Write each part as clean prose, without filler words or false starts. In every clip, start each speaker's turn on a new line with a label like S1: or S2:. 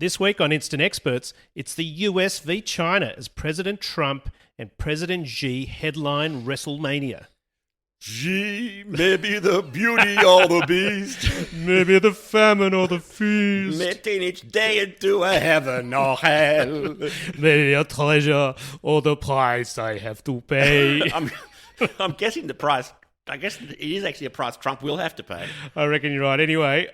S1: this week on Instant Experts, it's the US v China as President Trump and President Xi headline Wrestlemania.
S2: Xi, maybe the beauty or the beast.
S1: Maybe the famine or the feast.
S2: Meeting each day into a heaven or hell.
S1: Maybe a treasure or the price I have to pay.
S2: I'm guessing the price. I guess it is actually a price Trump will have to pay.
S1: I reckon you're right. Anyway,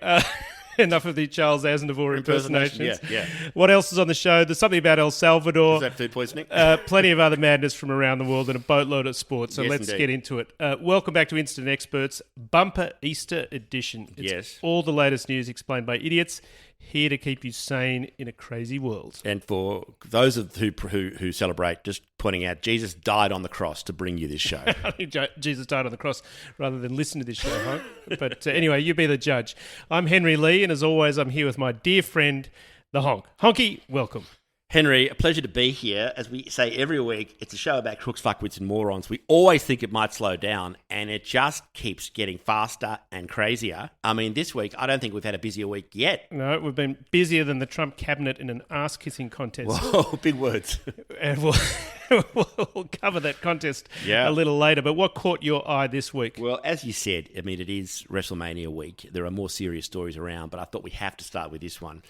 S1: enough of the Charles Aznavour impersonations.
S2: Yeah.
S1: What else is on the show? There's something about El Salvador.
S2: Is that food poisoning?
S1: Plenty of other madness from around the world and a boatload of sports. So
S2: Yes,
S1: let's
S2: indeed.
S1: get into it. Welcome back to Instant Experts, Bumper Easter Edition. It's
S2: Yes.
S1: all the latest news explained by idiots, here to keep you sane in a crazy world.
S2: And for those of who celebrate, just pointing out, Jesus died on the cross to bring you this show.
S1: I think Jesus died on the cross rather than listen to this show, Honk. But anyway, you be the judge. I'm Henry Lee, and as always, I'm here with my dear friend, the Honk. Honky, welcome.
S2: Henry, a pleasure to be here. As we say every week, it's a show about crooks, fuckwits and morons. We always think it might slow down, and it just keeps getting faster and crazier. I mean, this week, I don't think we've had a busier week yet.
S1: No, we've been busier than the Trump cabinet in an ass-kissing contest.
S2: Whoa, big words.
S1: And we'll cover that contest a little later. But what caught your eye this week?
S2: Well, as you said, I mean, it is WrestleMania week. There are more serious stories around, but I thought we have to start with this one.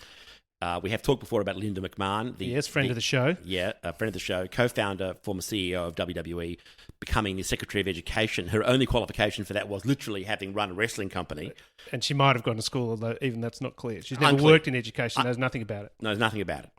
S2: We have talked before about Linda McMahon.
S1: Friend of the show.
S2: Yeah, a friend of the show, co-founder, former CEO of WWE, becoming the Secretary of Education. Her only qualification for that was literally having run a wrestling company.
S1: And she might have gone to school, although even that's not clear. She's never
S2: Unclear.
S1: worked in education, knows nothing about it.
S2: Knows nothing about it.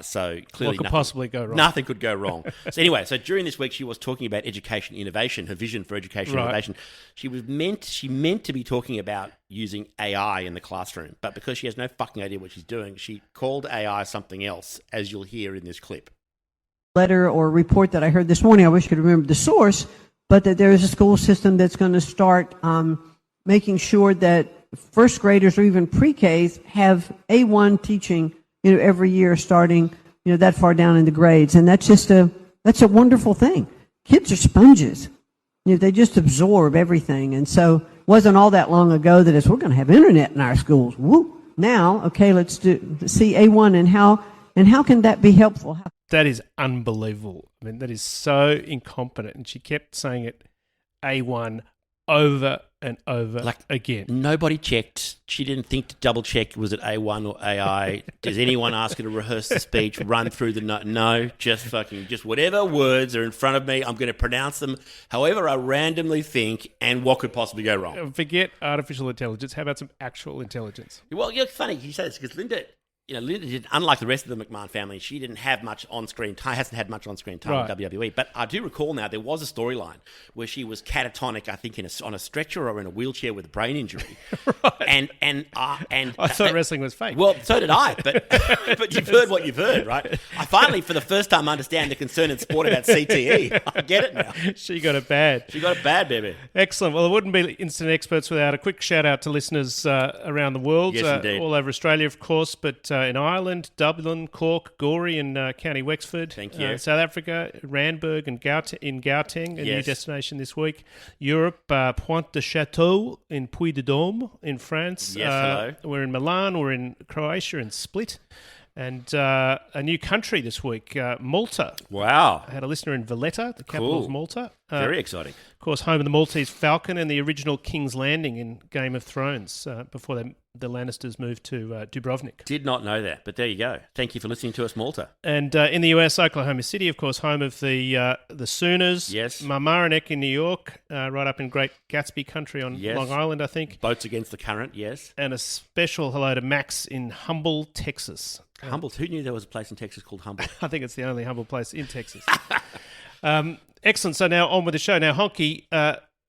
S2: So clearly
S1: What could possibly go wrong?
S2: Nothing could go wrong. So anyway, during this week she was talking about education innovation, her vision for education innovation. She meant to be talking about using AI in the classroom, but because she has no fucking idea what she's doing, she called AI something else, as you'll hear in this clip.
S3: Letter or report that I heard this morning, I wish I could remember the source, but that there is a school system that's going to start making sure that first graders or even pre-Ks have A1 teaching, every year starting, that far down in the grades. And that's a wonderful thing. Kids are sponges. They just absorb everything. And so it wasn't all that long ago that we're going to have internet in our schools. Woo! Now, okay, let's see A1 and how can that be helpful?
S1: That is unbelievable. I mean, that is so incompetent. And she kept saying it A1 over and over again.
S2: Nobody checked. She didn't think to double check, was it A1 or AI? Does anyone ask her to rehearse the speech, run through the note? No, just whatever words are in front of me, I'm going to pronounce them however I randomly think, and what could possibly go wrong.
S1: Forget artificial intelligence. How about some actual intelligence?
S2: Well, it's funny you say this because Linda did, unlike the rest of the McMahon family, she didn't have much on-screen time, hasn't had much on-screen time in WWE. But I do recall now there was a storyline where she was catatonic, I think, on a stretcher or in a wheelchair with a brain injury. And
S1: I thought wrestling was fake.
S2: Well, so did I, but you've heard what you've heard, right? I finally, for the first time, understand the concern in sport about CTE. I get it now.
S1: She got it bad.
S2: She got it bad, baby.
S1: Excellent. Well, it wouldn't be Instant Experts without a quick shout-out to listeners around the world.
S2: Yes, indeed.
S1: All over Australia, of course, but in Ireland, Dublin, Cork, Gorey in County Wexford.
S2: Thank you.
S1: South Africa, Randburg and in Gauteng, a new destination this week. Europe, Pointe de Château in Puy-de-Dôme in France.
S2: Yes, hello.
S1: We're in Milan, we're in Croatia, in Split. And a new country this week, Malta.
S2: Wow.
S1: I had a listener in Valletta, the capital of Malta.
S2: Very exciting.
S1: Of course, home of the Maltese Falcon and the original King's Landing in Game of Thrones before the Lannisters moved to Dubrovnik.
S2: Did not know that, but there you go. Thank you for listening to us, Malta.
S1: And in the US, Oklahoma City, of course, home of the Sooners.
S2: Yes.
S1: Mamaroneck in New York, right up in Great Gatsby country on Long Island, I think.
S2: Boats against the current, yes.
S1: And a special hello to Max in Humble, Texas.
S2: Humble. Who knew there was a place in Texas called Humble?
S1: I think it's the only humble place in Texas. Excellent. So now on with the show. Now, Honky,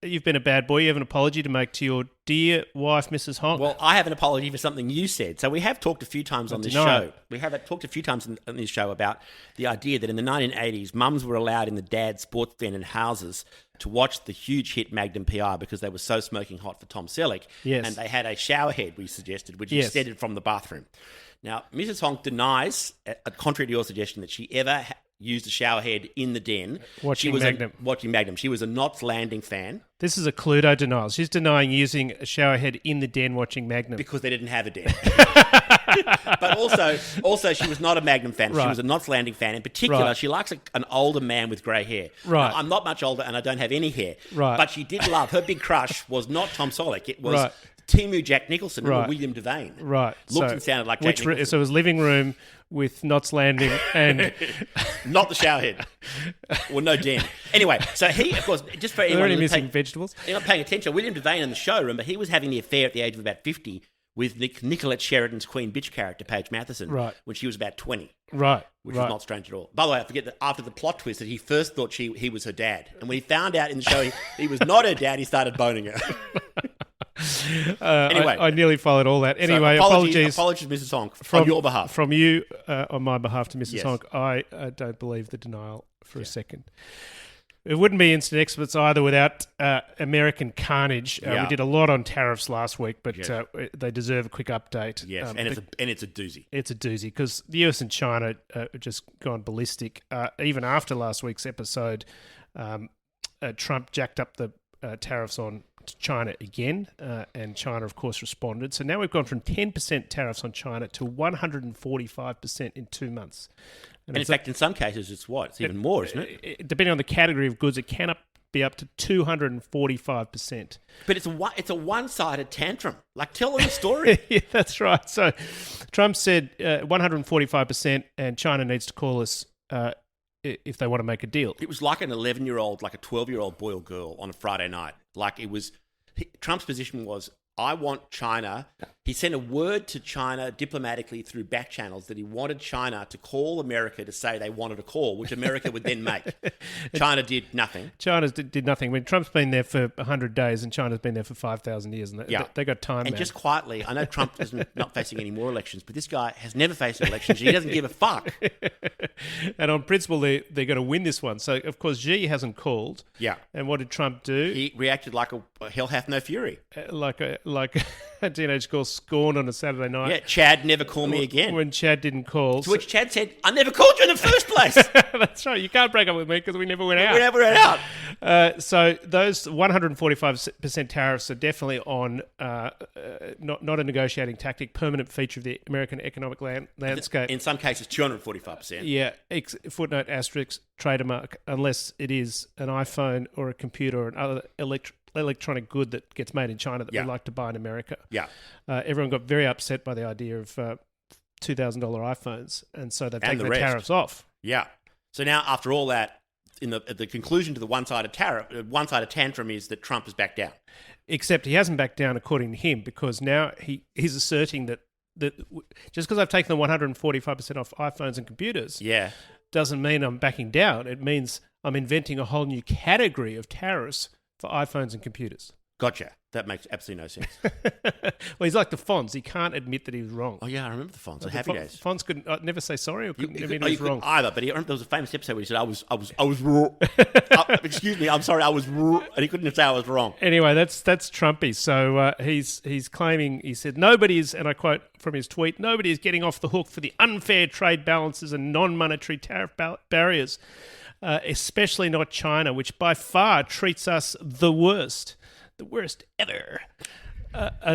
S1: you've been a bad boy. You have an apology to make to your dear wife, Mrs. Honk.
S2: Well, I have an apology for something you said. So we have talked a few times on this show. We have talked a few times on this show about the idea that in the 1980s, mums were allowed in the dad sports den and houses to watch the huge hit Magnum PI because they were so smoking hot for Tom Selleck.
S1: Yes.
S2: And they had a shower head, we suggested, which extended from the bathroom. Now, Mrs. Honk denies, contrary to your suggestion, that she ever used a shower head in the den.
S1: Watching
S2: Magnum. She was a Knots Landing fan.
S1: This is a Cluedo denial. She's denying using a shower head in the den watching Magnum.
S2: Because they didn't have a den. But also, she was not a Magnum fan.
S1: Right.
S2: She was a Knots Landing fan. In particular, she likes an older man with grey hair.
S1: Right.
S2: Now, I'm not much older and I don't have any hair.
S1: Right.
S2: But she did love, her big crush was not Tom Selleck. It was Timu Jack Nicholson or William Devane.
S1: Right.
S2: Looked and sounded like Jack Nicholson.
S1: So it was living room with Knots Landing and...
S2: Not the shower head. Well, no den. Anyway, so he, of course, just for
S1: Are there
S2: anyone
S1: any
S2: who's
S1: missing vegetables?
S2: you're not paying attention, William Devane in the show, remember, he was having the affair at the age of about 50 with Nicolette Sheridan's Queen Bitch character, Paige Matheson, when she was about 20.
S1: Right.
S2: Which was not strange at all. By the way, I forget that after the plot twist that he first thought he was her dad. And when he found out in the show he was not her dad, he started boning her. Anyway.
S1: I nearly followed all that. Anyway,
S2: so
S1: apologies.
S2: Apologies, Mrs. Honk, on your behalf.
S1: From you, on my behalf to Mrs.
S2: Yes.
S1: Honk, I don't believe the denial for a second. It wouldn't be instant experts either without American carnage. We did a lot on tariffs last week, but they deserve a quick update.
S2: Yes, and it's a doozy.
S1: It's a doozy because the US and China have just gone ballistic. Even after last week's episode, Trump jacked up the tariffs on China again, and China, of course, responded. So now we've gone from 10% tariffs on China to 145% in 2 months.
S2: And in fact, in some cases, it's even more, isn't it?
S1: Depending on the category of goods, it can be up to 245%.
S2: But it's a one-sided tantrum. Like, tell them the story.
S1: Yeah, that's right. So Trump said 145%, and China needs to call us if they want to make a deal.
S2: It was like an 11-year-old, like a 12-year-old boy or girl on a Friday night. Like Trump's position was, I want China. He sent a word to China diplomatically through back channels that he wanted China to call America to say they wanted a call, which America would then make. China did nothing.
S1: China did nothing. I mean, Trump's been there for 100 days and China's been there for 5,000 years. And they got time,
S2: And
S1: man.
S2: just quietly, I know Trump is not facing any more elections, but this guy has never faced an election. He doesn't give a fuck.
S1: And on principle, they're going to win this one. So, of course, Xi hasn't called.
S2: Yeah.
S1: And what did Trump do?
S2: He reacted like a hell hath no fury.
S1: Like a teenage girl scorned on a Saturday night.
S2: Yeah, Chad, never call me again.
S1: When Chad didn't call.
S2: To which Chad said, I never called you in the first place.
S1: That's right. You can't break up with me because we never went out.
S2: We never went out.
S1: So those 145% tariffs are definitely on not a negotiating tactic, permanent feature of the American economic landscape.
S2: In some cases, 245%.
S1: Yeah, footnote asterisk trademark, unless it is an iPhone or a computer or another electronic good that gets made in China that we like to buy in America.
S2: Yeah.
S1: Everyone got very upset by the idea of $2,000 iPhones, and so they've taken the tariffs off.
S2: Yeah. So now, after all that, at the conclusion to the one-sided tantrum is that Trump has backed down. Except
S1: he hasn't backed down according to him, because now he's asserting that just because I've taken the 145% off iPhones and computers doesn't mean I'm backing down. It means I'm inventing a whole new category of tariffs for iPhones and computers.
S2: Gotcha. That makes absolutely no sense.
S1: Well, he's like the Fonz. He can't admit that he was wrong.
S2: Oh, yeah, I remember the Fonz. The Happy Days.
S1: Fonz couldn't never say sorry or couldn't admit he was wrong.
S2: Either, but there was a famous episode where he said, I was wrong. Excuse me, I'm sorry, I was wrong. And he couldn't say I was wrong.
S1: Anyway, that's Trumpy. So he's claiming, he said, nobody is, and I quote from his tweet, nobody is getting off the hook for the unfair trade balances and non-monetary tariff barriers. Especially not China, which by far treats us the worst ever.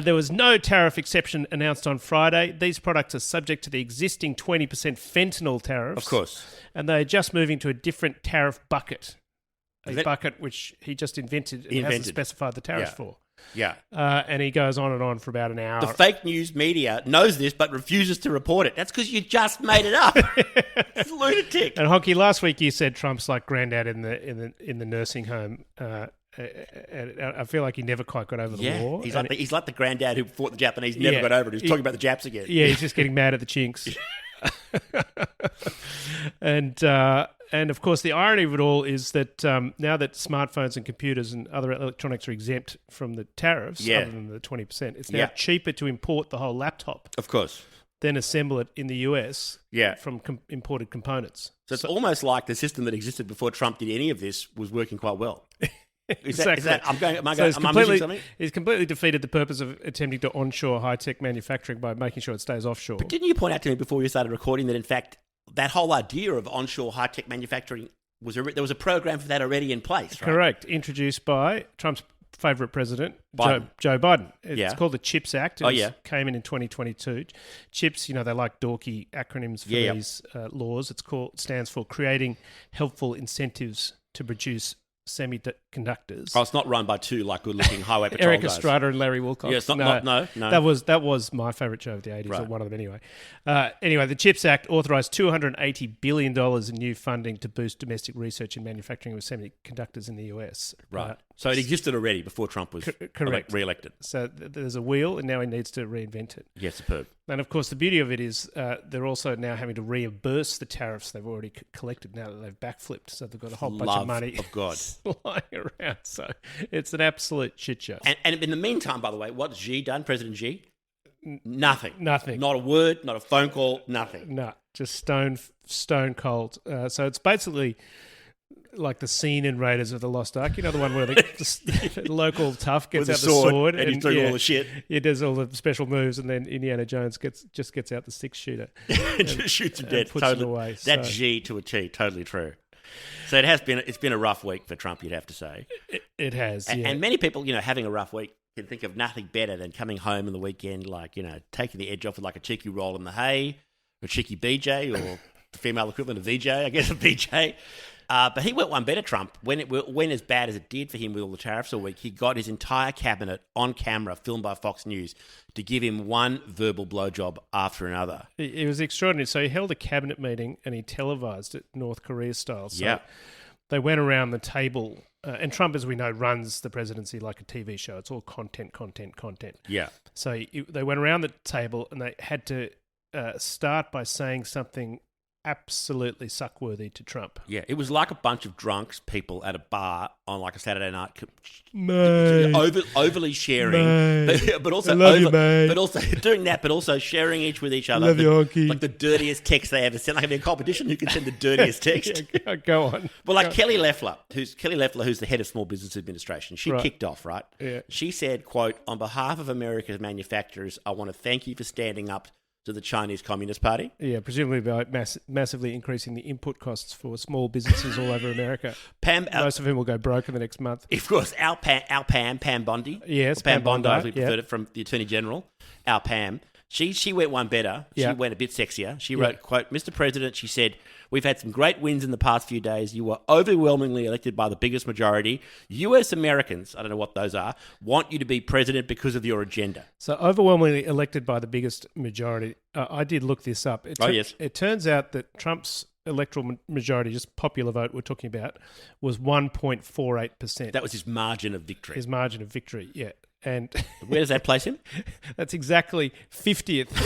S1: There was no tariff exception announced on Friday. These products are subject to the existing 20% fentanyl tariffs.
S2: Of course.
S1: And they're just moving to a different tariff bucket, bucket which he just invented and hasn't specified the tariffs for.
S2: Yeah.
S1: And he goes on and on for about an hour.
S2: The fake news media knows this but refuses to report it. That's because you just made it up. It's lunatic.
S1: And Honky, last week you said Trump's like granddad in the nursing home. And I feel like he never quite got over the war.
S2: He's like the granddad who fought the Japanese, never got over it. He's talking about the Japs again.
S1: Yeah, he's just getting mad at the chinks. And of course, the irony of it all is that now that smartphones and computers and other electronics are exempt from the tariffs, other than the 20%, it's now cheaper to import the whole laptop.
S2: Of course.
S1: Than assemble it in the US from imported components.
S2: So it's almost like the system that existed before Trump did any of this was working quite well.
S1: Exactly.
S2: Am I missing something?
S1: He's completely defeated the purpose of attempting to onshore high-tech manufacturing by making sure it stays offshore.
S2: But didn't you point out to me before we started recording that, in fact, that whole idea of onshore high-tech manufacturing there was a program for that already in place, right?
S1: Correct. Introduced by Trump's favourite president,
S2: Biden.
S1: Joe Biden. It's called the CHIPS Act. Came in 2022. CHIPS, they like dorky acronyms for these laws. It stands for Creating Helpful Incentives to Produce Semiconductors.
S2: Oh, it's not run by two good-looking highway patrol
S1: Eric
S2: guys.
S1: Estrada and Larry Wilcox.
S2: Yeah, it's not, no.
S1: That was my favourite show of the 80s, or one of them anyway. Anyway, the CHIPS Act authorised $280 billion in new funding to boost domestic research and manufacturing of semiconductors in the US.
S2: Right. So it existed already before Trump was re-elected.
S1: So there's a wheel, and now he needs to reinvent it.
S2: Yeah, superb.
S1: And of course, the beauty of it is they're also now having to reimburse the tariffs they've already collected now that they've backflipped. So they've got a whole bunch of money
S2: of God.
S1: lying around. So it's an absolute shit show.
S2: And in the meantime, by the way, what's Xi done, President Xi? Nothing.
S1: Nothing.
S2: Not a word, not a phone call, nothing.
S1: No, just stone cold. So it's basically like the scene in Raiders of the Lost Ark. You know, the one where the local tough gets out the sword
S2: and he's doing all the shit.
S1: He does all the special moves, and then Indiana Jones gets out the 6-shooter.
S2: and just shoots him dead.
S1: Puts him away.
S2: That's G to a T. Totally true. So it's been a rough week for Trump, you'd have to say.
S1: It has, yeah.
S2: And many people, having a rough week can think of nothing better than coming home on the weekend, taking the edge off with a cheeky roll in the hay, or a cheeky BJ, or the female equivalent of VJ, I guess, a BJ. But he went one better, Trump. When it went as bad as it did for him with all the tariffs all week, he got his entire cabinet on camera, filmed by Fox News, to give him one verbal blowjob after another.
S1: It was extraordinary. So he held a cabinet meeting and he televised it North Korea style. So they went around the table, and Trump, as we know, runs the presidency like a TV show. It's all content.
S2: Yeah.
S1: So they went around the table and they had to start by saying something absolutely suckworthy to Trump.
S2: Yeah, it was like a bunch of drunks people at a bar on a Saturday night, overly sharing, but also doing that, but also sharing each with each other.
S1: Love you, Honky.
S2: Like the dirtiest text they ever sent. Like a competition who can send the dirtiest text.
S1: Yeah, go on.
S2: Well, Kelly Loeffler, who's the head of Small Business Administration, she kicked off, right?
S1: Yeah.
S2: She said, quote, "On behalf of America's manufacturers, I want to thank you for standing up to the Chinese Communist Party."
S1: Yeah, presumably by massively increasing the input costs for small businesses all over America. Most of whom will go broke in the next month.
S2: Of course, Pam Bondi.
S1: Yes,
S2: Pam Bondi, as we preferred it, from the Attorney General. Our Pam. She went one better. She went a bit sexier. She wrote, quote, "Mr. President," she said, "we've had some great wins in the past few days. You were overwhelmingly elected by the biggest majority. US Americans," I don't know what those are, "want you to be president because of your agenda."
S1: So overwhelmingly elected by the biggest majority. I did look this up.
S2: Yes.
S1: It turns out that Trump's electoral majority, just popular vote we're talking about, was 1.48%.
S2: That was his margin of victory.
S1: His margin of victory, yeah. And
S2: where does that place him?
S1: That's exactly 50th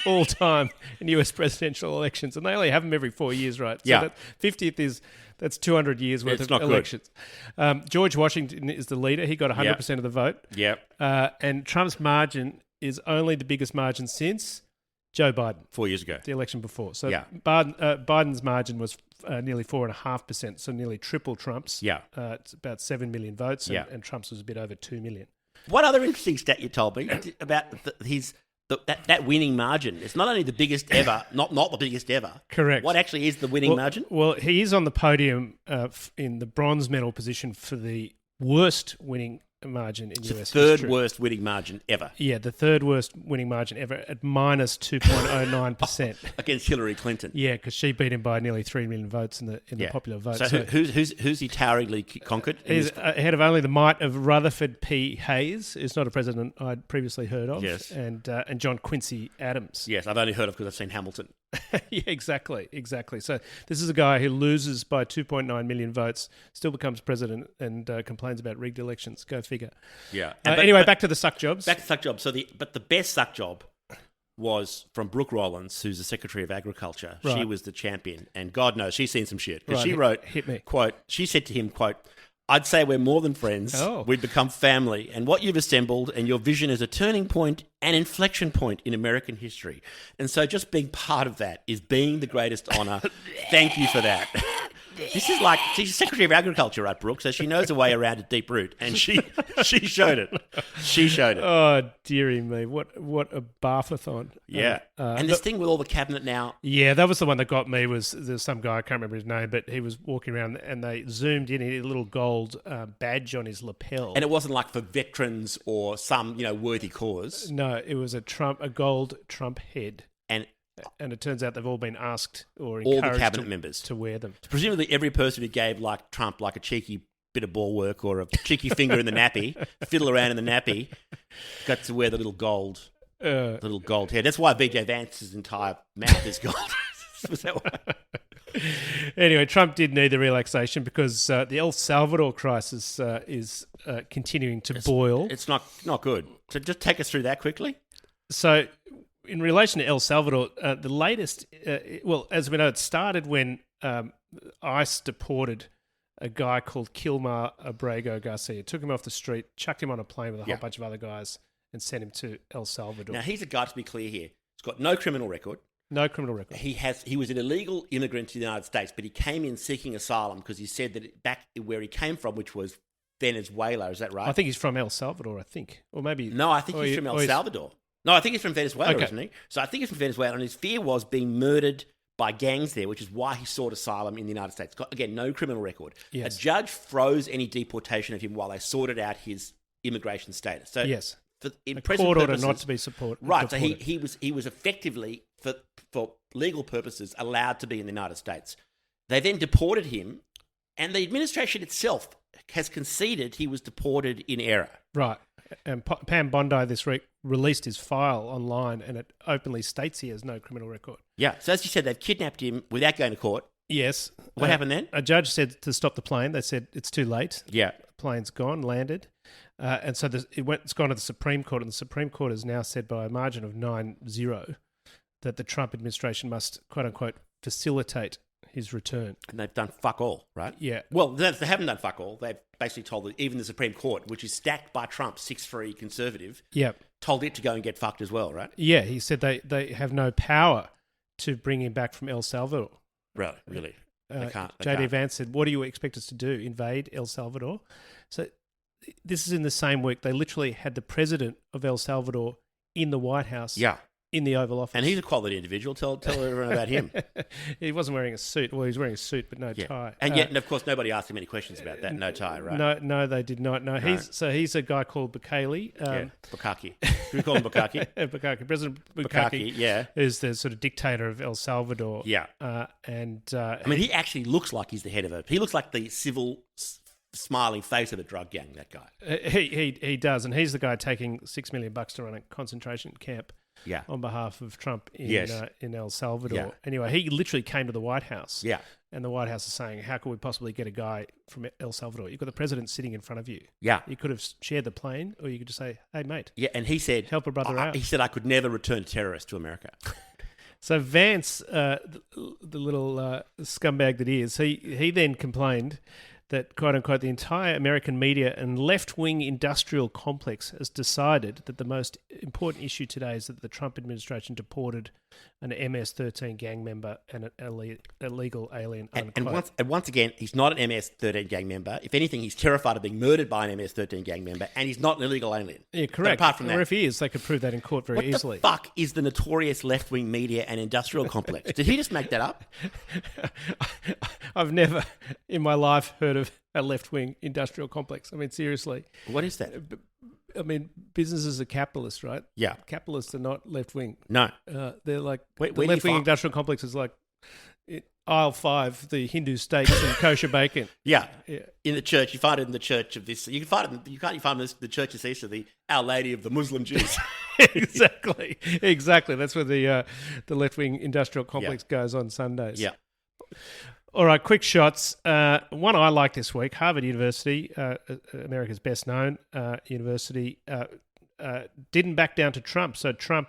S1: all time in US presidential elections, and they only have them every 4 years, right? So
S2: yeah.
S1: 50th that's 200 years worth of elections. George Washington is the leader. He got 100% of the vote.
S2: Yeah.
S1: And Trump's margin is only the biggest margin since Joe Biden.
S2: 4 years ago.
S1: The election before. So Biden's margin was nearly 4.5%, so nearly triple Trump's.
S2: Yeah.
S1: It's about 7 million votes, and Trump's was a bit over 2 million.
S2: What other interesting stat you told me about that winning margin? It's not only the biggest ever, not the biggest ever.
S1: Correct.
S2: What actually is the winning margin?
S1: Well, he is on the podium in the bronze medal position for the worst winning margin in US history.
S2: The third worst winning margin ever.
S1: Yeah, the third worst winning margin ever at minus 2.09%.
S2: Against Hillary Clinton.
S1: Yeah, because she beat him by nearly 3 million votes in the popular vote.
S2: So who's he toweringly conquered?
S1: He's ahead of only the might of Rutherford P. Hayes, who's not a president I'd previously heard of.
S2: Yes.
S1: And John Quincy Adams.
S2: Yes, I've only heard of because I've seen Hamilton.
S1: Yeah, exactly. So this is a guy who loses by 2.9 million votes, still becomes president, and complains about rigged elections. Go figure.
S2: Yeah.
S1: Anyway, back to the suck jobs.
S2: Back to suck jobs. But the best suck job was from Brooke Rollins, who's the Secretary of Agriculture.
S1: Right.
S2: She was the champion, and God knows she's seen some shit. Because
S1: right.
S2: she wrote,
S1: hit me.
S2: Quote, she said to him, quote, "I'd say we're more than friends.
S1: Oh.
S2: We've become family. And what you've assembled and your vision is a turning point, an inflection point in American history. And so just being part of that is being the greatest honour. Thank you for that." This is like, she's Secretary of Agriculture, right, Brooke? So she knows the way around a deep root, and she showed it. She showed it.
S1: Oh, dearie me. What a barfathon.
S2: Yeah. And this thing with all the cabinet now.
S1: Yeah, that was the one that got me. There's some guy, I can't remember his name, but he was walking around and they zoomed in, he had a little gold badge on his lapel.
S2: And it wasn't like for veterans or some, worthy cause.
S1: No, it was a gold Trump head.
S2: And
S1: it turns out they've all been asked or
S2: all
S1: encouraged
S2: the cabinet members
S1: to wear them.
S2: Presumably every person who gave like Trump like a cheeky bit of ball work or a cheeky finger in the nappy, fiddle around in the nappy, got to wear the little gold head. That's why BJ Vance's entire mouth is gold. Was that why?
S1: Anyway, Trump did need the relaxation because the El Salvador crisis is continuing to boil.
S2: It's not good. So just take us through that quickly.
S1: So, in relation to El Salvador, the latest, as we know, it started when ICE deported a guy called Kilmar Abrego Garcia. Took him off the street, chucked him on a plane with a whole bunch of other guys, and sent him to El Salvador.
S2: Now, he's a guy, to be clear here. He's got no criminal record.
S1: No criminal record.
S2: He was an illegal immigrant to the United States, but he came in seeking asylum because he said that back where he came from, which was Venezuela. Is that right?
S1: I think he's from El Salvador, or maybe...
S2: No, I think he's from El Salvador. No, I think he's from Venezuela, isn't he? So I think he's from Venezuela, and his fear was being murdered by gangs there, which is why he sought asylum in the United States. Got, again, no criminal record.
S1: Yes.
S2: A judge froze any deportation of him while they sorted out his immigration status. So
S1: yes.
S2: In
S1: a
S2: present
S1: court order
S2: purposes,
S1: not to be supported.
S2: Right, deported. So he was effectively, for legal purposes, allowed to be in the United States. They then deported him, and the administration itself has conceded he was deported in error.
S1: Right. And Pam Bondi this week released his file online, and it openly states he has no criminal record.
S2: Yeah. So as you said, they've kidnapped him without going to court.
S1: Yes.
S2: What happened then?
S1: A judge said to stop the plane. They said it's too late.
S2: Yeah.
S1: The plane's gone, landed. And so it's gone to the Supreme Court, and the Supreme Court has now said by a margin of 9-0 that the Trump administration must, quote unquote, facilitate his return.
S2: And they've done fuck all, right?
S1: Yeah.
S2: Well, they haven't done fuck all. They've basically told even the Supreme Court, which is stacked by Trump, 6-3 conservative, told it to go and get fucked as well, right?
S1: Yeah, he said they have no power to bring him back from El Salvador.
S2: Right, really? They can't.
S1: JD Vance said, what do you expect us to do, invade El Salvador? So this is in the same week. They literally had the president of El Salvador in the White House.
S2: Yeah.
S1: In the Oval Office.
S2: And he's a quality individual. Tell everyone about him.
S1: He wasn't wearing a suit. Well, he was wearing a suit, but no tie.
S2: And yet, of course, nobody asked him any questions about that. No tie, right?
S1: No, they did not. No. He's a guy called Bukkake.
S2: Bukkake. Do we call him Bukkake?
S1: Bukkake. President Bukkake is the sort of dictator of El Salvador.
S2: Yeah.
S1: I
S2: mean, he actually looks like he's the head of it. He looks like the civil smiling face of a drug gang, that guy.
S1: He does, and he's the guy taking $6 million to run a concentration camp.
S2: Yeah.
S1: On behalf of Trump in El Salvador.
S2: Yeah.
S1: Anyway, he literally came to the White House.
S2: Yeah.
S1: And the White House is saying, how could we possibly get a guy from El Salvador? You've got the president sitting in front of you.
S2: Yeah.
S1: You could have shared the plane, or you could just say, hey, mate.
S2: Yeah, and he said...
S1: help a brother out.
S2: He said, I could never return terrorists to America.
S1: So Vance, the little scumbag that he is, he then complained that, quote unquote, the entire American media and left-wing industrial complex has decided that the most important issue today is that the Trump administration deported an MS-13 gang member and an illegal alien, unquote.
S2: And once again, he's not an MS-13 gang member. If anything, he's terrified of being murdered by an MS-13 gang member, and he's not an illegal alien.
S1: Yeah, correct.
S2: But apart from that,
S1: or if he is, they could prove that in court very easily.
S2: What the fuck is the notorious left-wing media and industrial complex? Did he just make that up?
S1: I've never in my life heard of a left-wing industrial complex. I mean, seriously.
S2: What is that?
S1: I mean, businesses are capitalists, right?
S2: Yeah.
S1: Capitalists are not left-wing.
S2: No.
S1: They're like,
S2: the
S1: left-wing industrial complex is like aisle 5, the Hindu steaks and kosher bacon.
S2: Yeah. In the church. You find it in the church of this. You can find it. You find the church of East of the Our Lady of the Muslim Jews.
S1: Exactly. That's where the left-wing industrial complex goes on Sundays.
S2: Yeah.
S1: All right, quick shots. One I like this week, Harvard University, America's best-known university, didn't back down to Trump. So Trump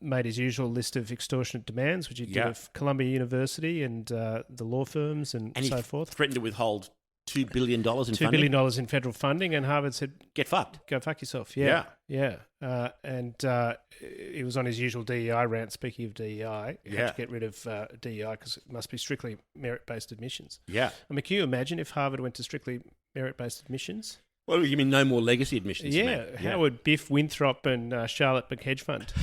S1: made his usual list of extortionate demands, which he did of Columbia University and the law firms and so forth.
S2: Threatened to withhold $2 billion in funding.
S1: $2 billion in federal funding, and Harvard said,
S2: Get fucked.
S1: go fuck yourself. Yeah. And he was on his usual DEI rant. Speaking of DEI, he had to get rid of DEI because it must be strictly merit-based admissions.
S2: Yeah.
S1: I mean, can you imagine if Harvard went to strictly merit-based admissions?
S2: Well, you mean no more legacy admissions?
S1: Yeah. How would Biff Winthrop and Charlotte Hedge Fund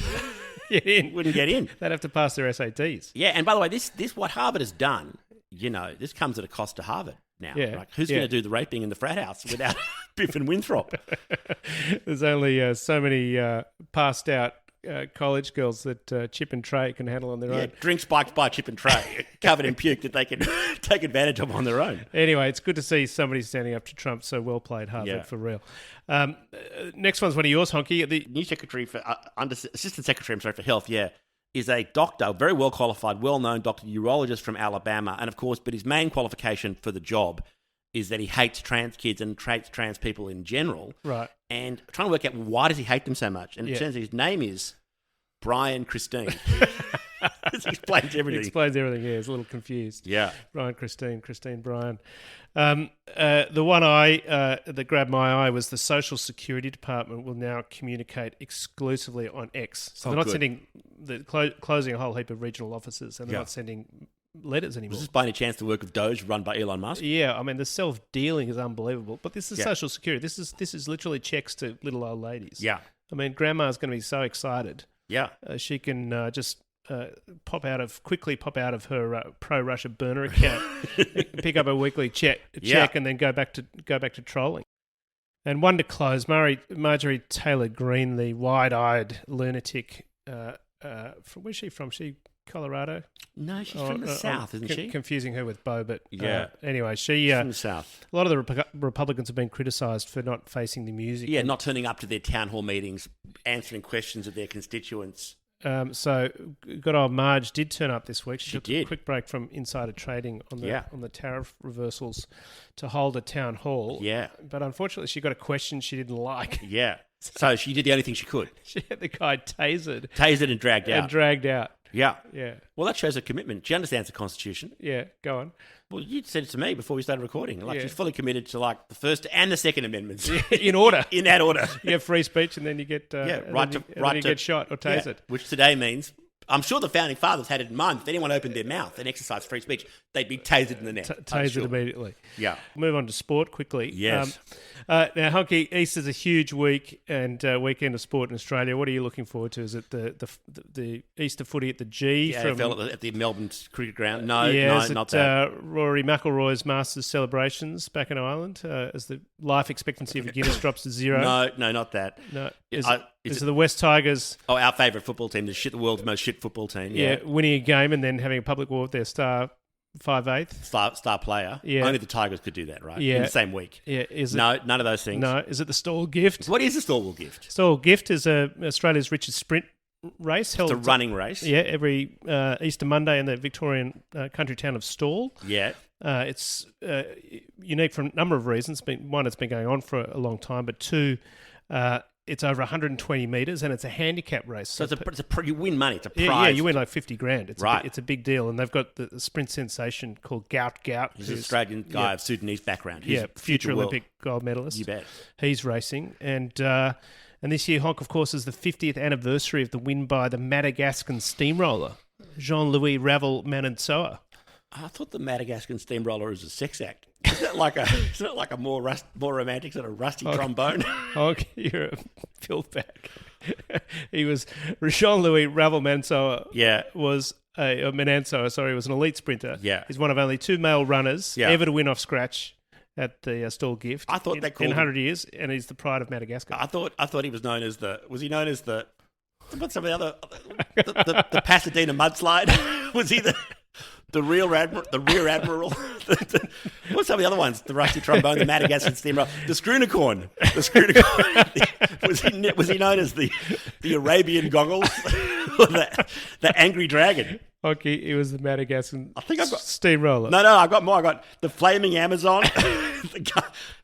S1: get in?
S2: Wouldn't get in.
S1: They'd have to pass their SATs.
S2: Yeah, and by the way, this what Harvard has done, this comes at a cost to Harvard now.
S1: Yeah.
S2: Right? Who's going to do the raping in the frat house without Biff and Winthrop?
S1: There's only so many passed out college girls that Chip and Trey can handle on their own.
S2: Drink spikes by Chip and Trey, covered in puke that they can take advantage of on their own.
S1: Anyway, it's good to see somebody standing up to Trump. So well played, Harvard, for real. Next one's one of yours, Honky. The
S2: new secretary for assistant secretary, for health. Is a doctor, very well qualified, well-known doctor, urologist from Alabama, and of course, but his main qualification for the job is that he hates trans kids and hates trans people in general.
S1: Right.
S2: And trying to work out why does he hate them so much, and it turns out his name is Brian Christine. This explains everything.
S1: It explains everything. Yeah, he's a little confused.
S2: Yeah.
S1: Brian Christine Brian. The one that grabbed my eye was the Social Security Department will now communicate exclusively on X. So they're not sending closing a whole heap of regional offices, and they're not sending letters anymore.
S2: Was this by any chance the work of Doge run by Elon Musk?
S1: Yeah, I mean the self-dealing is unbelievable. But this is Social Security. This is literally checks to little old ladies.
S2: Yeah.
S1: I mean, Grandma's going to be so excited.
S2: Yeah.
S1: She can just pop out of her pro-Russia burner account, pick up a weekly check, and then go back to trolling. And one to close, Marjorie Taylor Greene, the wide-eyed lunatic. Where's she from? She Colorado?
S2: No, she's from the South, isn't she?
S1: Confusing her with Bo, but anyway,
S2: she's from the South.
S1: A lot of the Republicans have been criticised for not facing the music.
S2: Yeah, not turning up to their town hall meetings, answering questions of their constituents.
S1: So good old Marge did turn up this week. She took
S2: did.
S1: A quick break from insider trading on the tariff reversals to hold a town hall.
S2: Yeah.
S1: But unfortunately, she got a question she didn't like.
S2: Yeah. So she did the only thing she could.
S1: She had the guy tasered.
S2: Tasered and dragged out. Yeah.
S1: Yeah.
S2: Well, that shows her commitment. She understands the Constitution.
S1: Yeah, go on.
S2: Well, you said it to me before we started recording. She's fully committed to the First and the Second Amendments.
S1: In order.
S2: In that order.
S1: You have free speech and then you get get shot or tasered.
S2: Which today means, I'm sure the Founding Fathers had it in mind. If anyone opened their mouth and exercised free speech, they'd be tasered in the neck.
S1: Tasered immediately.
S2: Yeah.
S1: Move on to sport quickly.
S2: Yes.
S1: Now, Honky, Easter's a huge week and weekend of sport in Australia. What are you looking forward to? Is it the Easter footy at the G?
S2: At the Melbourne Cricket Ground? No, not
S1: that. Rory McIlroy's Masters celebrations back in Ireland as the life expectancy of a Guinness drops to zero?
S2: No, not that.
S1: No. Is it the West Tigers?
S2: Oh, our favourite football team, the world's most shit football team.
S1: Yeah, winning a game and then having a public war with their star 5/8
S2: star player.
S1: Yeah.
S2: Only the Tigers could do that, right?
S1: Yeah.
S2: In the same week.
S1: Yeah.
S2: None of those things.
S1: No. Is it the Stawell gift?
S2: What is the Stawell gift?
S1: Stawell gift is Australia's richest sprint race.
S2: It's a running race.
S1: Yeah, every Easter Monday in the Victorian country town of Stawell.
S2: Yeah.
S1: It's unique for a number of reasons. One, it's been going on for a long time, but two, it's over 120 metres and it's a handicap race.
S2: So you win money. It's a prize.
S1: Yeah, you win like 50 grand. It's
S2: right.
S1: It's a big deal. And they've got the sprint sensation called Gout.
S2: He's an Australian guy of Sudanese background. He's
S1: future Olympic gold medalist.
S2: You bet.
S1: He's racing. And this year, Honk, of course, is the 50th anniversary of the win by the Madagascan Steamroller, Jean-Louis Ravel Manensoa.
S2: I thought the Madagascan Steamroller was a sex act. Is it like a more romantic sort of rusty trombone?
S1: Honk, you're a filthbag. He was Jean-Louis Ravel Manensoa.
S2: Yeah,
S1: was Manensoa. Was an elite sprinter.
S2: Yeah,
S1: he's one of only two male runners ever to win off scratch at the Stawell gift.
S2: I thought
S1: in 100 years, and he's the pride of Madagascar.
S2: I thought he was known as what's some of the other the Pasadena mudslide? Was he the rear admiral? What's some of the other ones? The rusty trombone, the Madagascan steamroller, the Scrunicorn. Was he known as the Arabian goggles, or the angry dragon?
S1: Okay, he was the Madagascan.
S2: I think I've got
S1: steamroller.
S2: No, I got more. I got the flaming Amazon.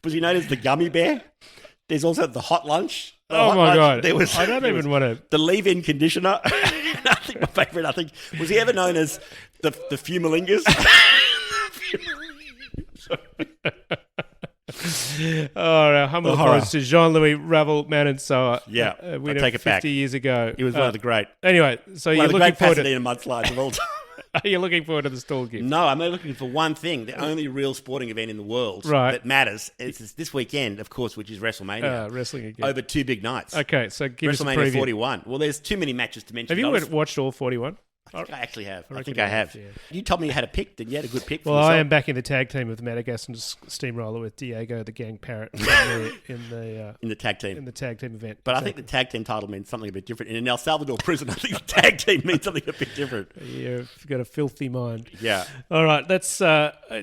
S2: Was he known as the gummy bear? There's also the hot lunch.
S1: God! I don't even want to.
S2: The leave-in conditioner. I think my favourite. Was he ever known as the Fumalingas?
S1: Humble apologies to Jean-Louis Ravel Manensoa.
S2: Yeah,
S1: we
S2: take it
S1: 50
S2: back.
S1: years ago.
S2: He was one of the great.
S1: Anyway, so you're
S2: One of the
S1: looking
S2: great
S1: forward to...
S2: Pasadena mudslides of all time.
S1: Are you looking forward to the stall gift?
S2: No, I'm only looking for one thing. The only real sporting event in the world that matters is this weekend, of course, which is WrestleMania.
S1: Wrestling again.
S2: Over 2 big nights.
S1: Okay, so give us a
S2: WrestleMania
S1: preview.
S2: 41. Well, there's too many matches to mention.
S1: Have you watched all 41?
S2: I think I actually have. I
S1: reckon
S2: think I have.
S1: yeah.
S2: You told me you had a pick. Did you had a good pick for
S1: Well,
S2: yourself?
S1: I am back in the tag team with Madagascan Steamroller with Diego, the gang Parrot, in
S2: the tag team.
S1: in the tag team event.
S2: But I think the tag team title means something a bit different. In El Salvador prison, I think the tag team means something a bit different.
S1: You've got a filthy mind.
S2: Yeah.
S1: All right, that's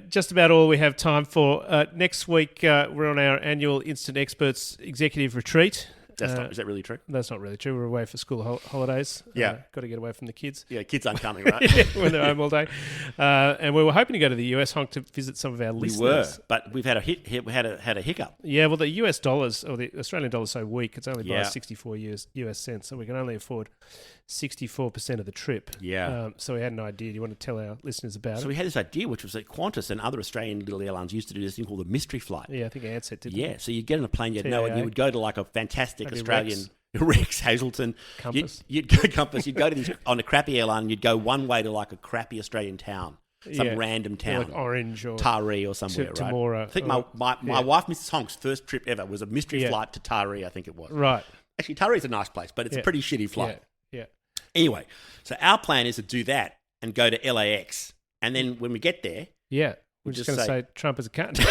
S1: just about all we have time for. Next week, we're on our annual Instant Experts Executive Retreat.
S2: Is that really true?
S1: That's not really true. We're away for school holidays.
S2: Yeah.
S1: Got to get away from the kids.
S2: Yeah, kids aren't coming, right?
S1: When they're home all day. And we were hoping to go to the US, Honk, to visit some of our
S2: We
S1: listeners.
S2: were, but we've had we had a hiccup.
S1: Yeah, well, the US dollars, or the Australian dollar is so weak, it's only by
S2: Yeah.
S1: 64 US cents, so we can only afford 64% of the trip.
S2: Yeah.
S1: So we had an idea. Do you want to tell our listeners about
S2: So
S1: it?
S2: we had this idea, which was that Qantas and other Australian little airlines used to do this thing called the mystery flight.
S1: Yeah, I think Ansett did.
S2: Yeah, so you'd get on a plane, you'd know it,
S1: TAA.
S2: and you would go to like a fantastic
S1: Maybe
S2: Australian Rex, Hazelton.
S1: Compass.
S2: You'd go Compass. You'd go to this on a crappy airline, and you'd go one way to like a crappy Australian town, some
S1: Yeah.
S2: random
S1: Yeah,
S2: town,
S1: like Orange or
S2: Taree or somewhere, right?
S1: Temora.
S2: I think
S1: or-
S2: my wife, Mrs. Honk's first trip ever was a mystery
S1: Yeah.
S2: flight to Taree. I think it was.
S1: Right.
S2: Actually, Taree's a nice place, but it's a pretty shitty flight.
S1: Yeah.
S2: Anyway, so our plan is to do that and go to LAX, and then when we get there,
S1: Yeah. We're
S2: just
S1: just going to
S2: say-
S1: say Trump is a cunt.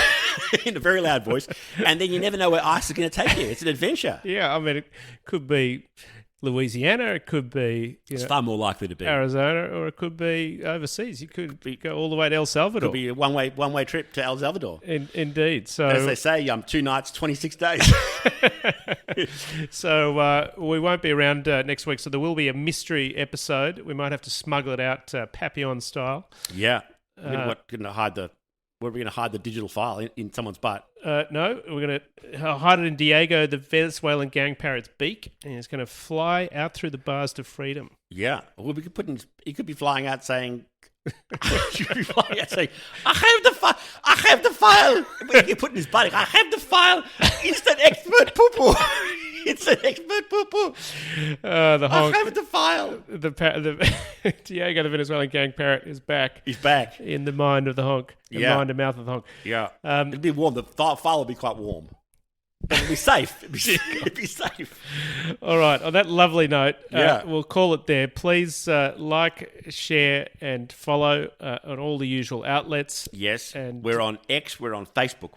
S2: in a very loud voice, and then you never know where ice is going to take you. It's an adventure.
S1: Yeah, I mean, it could be Louisiana, it could be
S2: It's far more likely to be.
S1: Arizona, or it could be overseas. You could go all the way to El Salvador.
S2: Could be a one-way trip to El Salvador.
S1: Indeed. So,
S2: As they say, 2 nights, 26 days.
S1: so we won't be around next week. So there will be a mystery episode. We might have to smuggle it out Papillon style.
S2: Yeah. What are we going to hide the digital file in someone's butt?
S1: No, we're going to hide it in Diego, the Venezuelan gang Parrot's beak, and he's going to fly out through the bars to freedom.
S2: Yeah. Well, we could he could be flying out saying, he could be flying out saying, I have the file. He could put in his butt, I have the file. Instant expert poo-poo. Instant expert poo-poo.
S1: The Honk,
S2: I have the file.
S1: the Diego, the Venezuelan gang Parrot, is back.
S2: He's back.
S1: In the mind of the Honk. The mind and mouth of the Honk.
S2: Yeah. It'd be warm. The file will be quite warm. But it'd be safe. It'd be safe.
S1: All right. On that lovely note,
S2: Yeah.
S1: we'll call it there. Please like, share, and follow on all the usual outlets.
S2: Yes.
S1: And
S2: we're on X. We're on Facebook.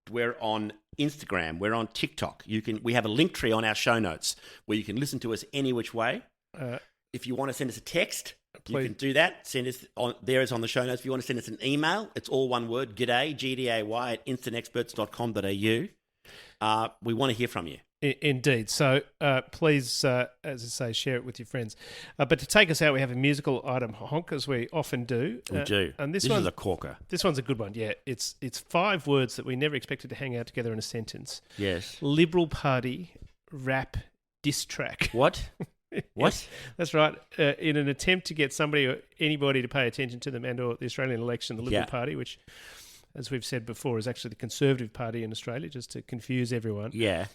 S2: We're on Instagram. We're on TikTok. We have a link tree on our show notes where you can listen to us any which way. If you want to send us a text,
S1: please.
S2: you can do that. Send us there is on the show notes. If you want to send us an email, it's all one word, g'day, GDAY, at instantexperts.com.au. We want to hear from you.
S1: Indeed. So please, as I say, share it with your friends. But to take us out, we have a musical item, Honk, as we often do.
S2: We do.
S1: And
S2: this is a corker.
S1: This one's a good one, yeah. It's 5 words that we never expected to hang out together in a sentence.
S2: Yes.
S1: Liberal Party rap diss track.
S2: What? What?
S1: Yes, that's right. In an attempt to get somebody or anybody to pay attention to them and or the Australian election, the Liberal Party, which, as we've said before, is actually the Conservative Party in Australia, just to confuse everyone.
S2: Yeah.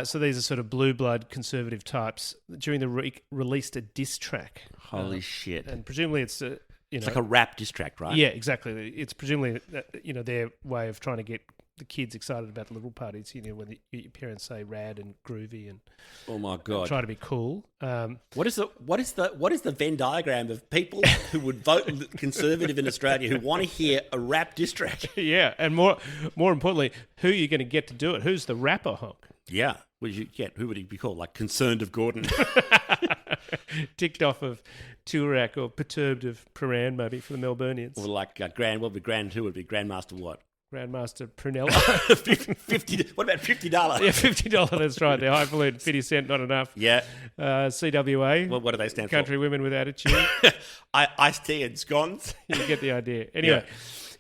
S1: So these are sort of blue blood Conservative types. During the week, released a diss track.
S2: Holy shit.
S1: And presumably it's
S2: it's like a rap diss track, right?
S1: Yeah, exactly. It's presumably their way of trying to get the kids excited about the Liberal Party. It's, when your parents say rad and groovy and
S2: oh my god,
S1: try to be cool.
S2: What is the Venn diagram of people who would vote Conservative in Australia who want to hear a rap diss track?
S1: Yeah, and more importantly, who are you going to get to do it? Who's the rapper, Honk?
S2: Yeah, who would he be called? Like Concerned of Gordon,
S1: ticked off of Toorak, or perturbed of Paran, maybe for the Melburnians,
S2: or like Grand. Who would be Grandmaster? What?
S1: Grandmaster Prunella.
S2: 50. What about $50?
S1: Yeah, $50. That's right. They're highfalutin, 50 cent, not enough.
S2: Yeah.
S1: CWA.
S2: Well, what do they stand
S1: Country
S2: for?
S1: Women with Attitude.
S2: Iced tea and scones.
S1: You get the idea. Anyway,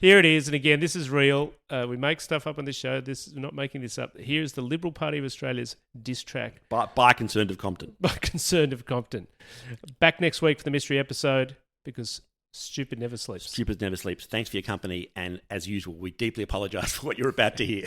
S1: Here it is. And again, this is real. We make stuff up on this show. We're not making this up. Here's the Liberal Party of Australia's diss track.
S2: By Concerned of Compton.
S1: By Concerned of Compton. Back next week for the mystery episode, because stupid never sleeps.
S2: Stupid never sleeps. Thanks for your company. And as usual, we deeply apologise for what you're about to hear.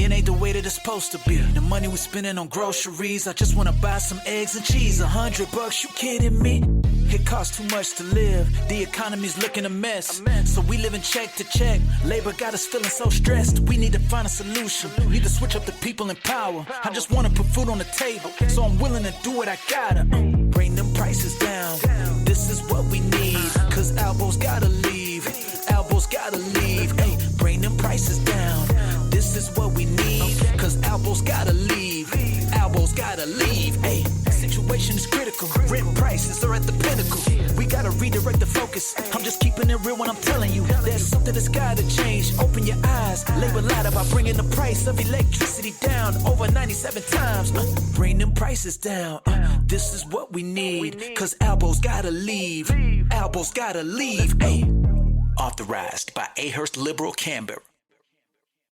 S4: It ain't the way that it's supposed to be. The money we spending on groceries, I just wanna buy some eggs and cheese. $100, you kidding me? It costs too much to live. The economy's looking a mess. So we living check to check. Labor got us feeling so stressed. We need to find a solution. Need to switch up the people in power. I just wanna put food on the table, so I'm willing to do what I gotta. Bring them prices down. This is what we need. Cause Albo's gotta leave. Albo's gotta leave. Hey, bring them prices down. This is what we need. Cause Albo's gotta leave. Albo's gotta leave. Hey, situation is critical. Rent prices are at the pinnacle. We gotta redirect the focus. I'm just keeping it real when I'm telling you. There's something that's gotta change. Open your eyes. Labor louder by bringing the price of electricity down over 97 times. Bring them prices down. This is what we need. Cause Albo's gotta leave. Albo's gotta leave. Hey. Authorized by Ahurst Liberal Canberra.